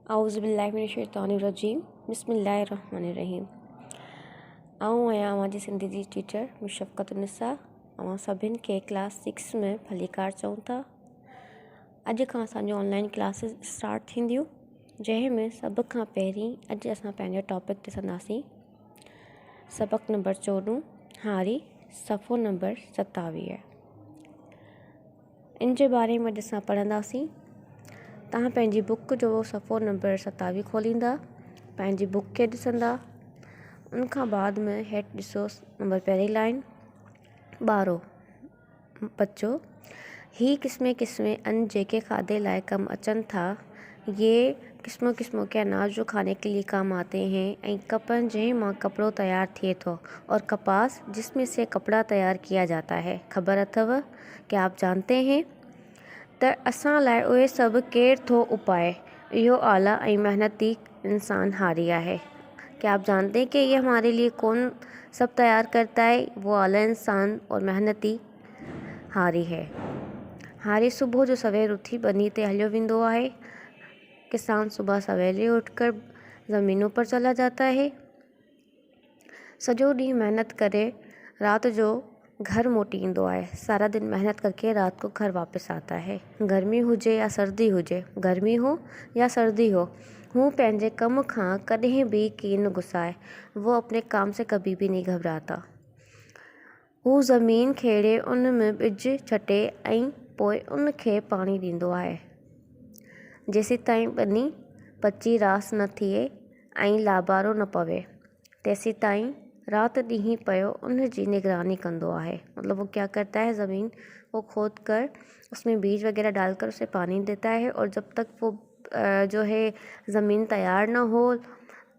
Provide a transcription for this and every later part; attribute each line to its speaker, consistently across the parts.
Speaker 1: औज़ुबिल्लाहिमिनश्शैतानिर्रजीम बिस्मिल्लाहिर्रहमानिर्रहीम। आऊं आहियां अवांजी सिंधी जी टीचर मुशफ़क़तुन्निसा। अवां सभिनि खे क्लास 6 में भलीकार चऊं था। अॼु खां असांजो ऑनलाइन क्लासिस स्टार्ट थींदियूं, जंहिं में सभ खां पहिरीं अॼु असां पंहिंजो टॉपिक ॾिसंदासीं। सबक़ नंबर 14 हारी सफ़ो नंबर 27। इन जे बारे में असां पढ़ंदासीं। तव्हां पंहिंजी बुक जो सफ़ो नंबर 27 खोलींदा, पंहिंजी बुक खे ॾिसंदा। उनखां बाद में हेठि ॾिसो नंबर पहिरीं लाइन, ॿारो बच्चो ही क़िस्मे क़िस्मे अन्न जेके खाधे लाए कम अचन था, ये किस्मों किस्मों के अनाज जो खाने के लिए काम आते हैं। ऐं कपन जंहिं मां कपिड़ो तैयार थिए थो, और कपास जिसमें से कपड़ा तैयार किया जाता है। ख़बर अथव? क्या आप जानते हैं? त असां लाइ उहे सभु केर थो उपाए? इहो आला ऐं मेहनती इंसान हारी आहे। क्या आप जानते हैं कि ये हमारे लिए कौन सब तैयार करता है? वो आला इंसान और मेहनती हारी है। हारी सुबुह जो सवेर उथी बनी ते हलियो वेंदो आहे। किसान सुबह सवेरे उठकर ज़मीनों पर चला जाता है। सॼो ॾींहुं मेहनत करे रात जो घर मोटी ईंदो आहे। सारा दिन मेहनत करके रात को घर वापस आता है। गर्मी हुजे या सर्दी हुजे, गर्मी हो या सर्दी हो, हू पंहिंजे कम खां कॾहिं भी कीन न गुसाए। वो अपने काम से कभी भी नहीं घबराता। हू ज़मीन खेड़े उन में ॿिज छटे ऐं पोइ उन खे पाणी ॾींदो आहे, जेसीं ताईं ॿनी पची रास न थिए ऐं लाबारो न पवे, तेसीं ताईं रात ॾींहुं पियो उन जी निगरानी कंदो आहे। मतलब वो क्या करता है, ज़मीन को खोद कर उसमें बीज वगैरह डालकर उसे पानी देता है, और जब तक वो जो है ज़मीन तैयार न हो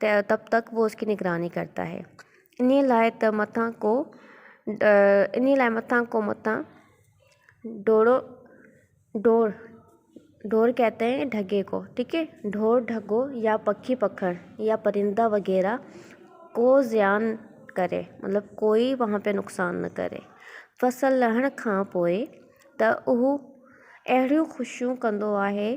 Speaker 1: तब तक वो उसकी निगरानी करता है। इन लाइ मथां डोर कहते हैं ढगे को, ठीक है। ढोर ढगो या पखी पखड़ या परिंदा वगैरह को ज़ियान करे, मतलब कोई वहाँ पे नुक़सान न करे। फसल लहण खां पोइ त उहो अहिड़ियूं ख़ुशियूं कंदो आहे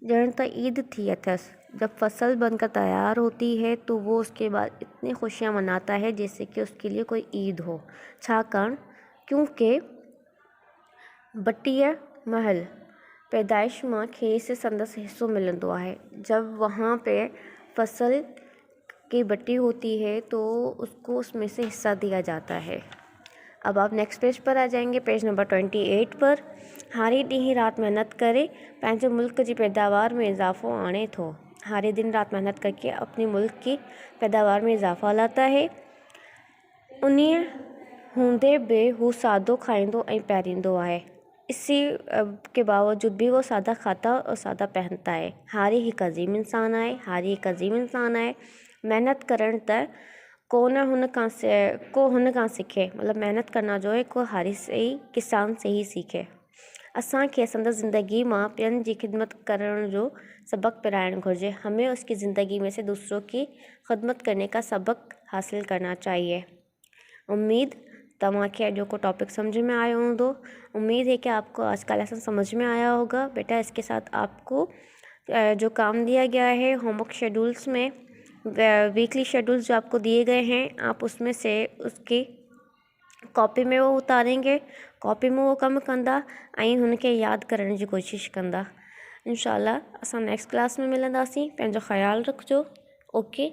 Speaker 1: ॼण त ईद थी अथसि। जब फसल बनकर तैयार होती है तो वो उसके बाद इतनी खुशियाँ मनाता है जैसे कि उसके लिए कोई ईद हो। छाकाणि क्योंकि बटीह महल पैदाइश मां खेसि संदसि हिस्सो मिलंदो आहे। जब वहाँ पे फसल की बट्टी होती है तो उसको उसमें से हिस्सा दिया जाता है। अब आप नेक्स्ट पेज पर आ जाएंगे, पेज नंबर 28 पर। हारी ॾींहुं रात मेहनत करे पंहिंजे मुल्क जी पैदावार में इजाफ़ो आणे थो। हारी दिन रात मेहनत करके अपने मुल्क की पैदावार में इजाफ़ा लाता है। उन्हीं हूंदे बि हू सादो खाईंदो ऐं पहिरींदो आहे। इसी के बावजूद भी वो सादा खाता और सादा पहनता है। हारी हिकु अज़ीम इंसान आहे। मेहनत करण त को हुन खां सीखे, मतलब मेहनत करना जो है को हारी से ही, किसान से ही सीखे। असांखे संदसि ज़िंदगी मां ॿियनि जी खिदमत करण जो सबक पिराइणु घुरिजे। हमें उसकी ज़िंदगी में से दूसरों की खिदमत करने का सबक हासिल करना चाहिए। उम्मीद तव्हांखे अॼो को टॉपिक समझ में आयो हूंदो। उम्मीद है कि आपको आज का लेसन समझ में आया होगा। बेटा इसके साथ आपको जो काम दिया गया है होमवर्क शेड्यूल्स में, वीकली शेड्यूल्स जो आपको दिए गए हैं, आप उसमें से उसकी कॉपी में वो उतारेंगे, कॉपी में वो कम कंदा ऐं हुनखे यादि करण जी कोशिशि कंदा। इंशाल्लाह असां नेक्स्ट क्लास में मिलंदासीं। पंहिंजो ख़्यालु रखिजो। ओके।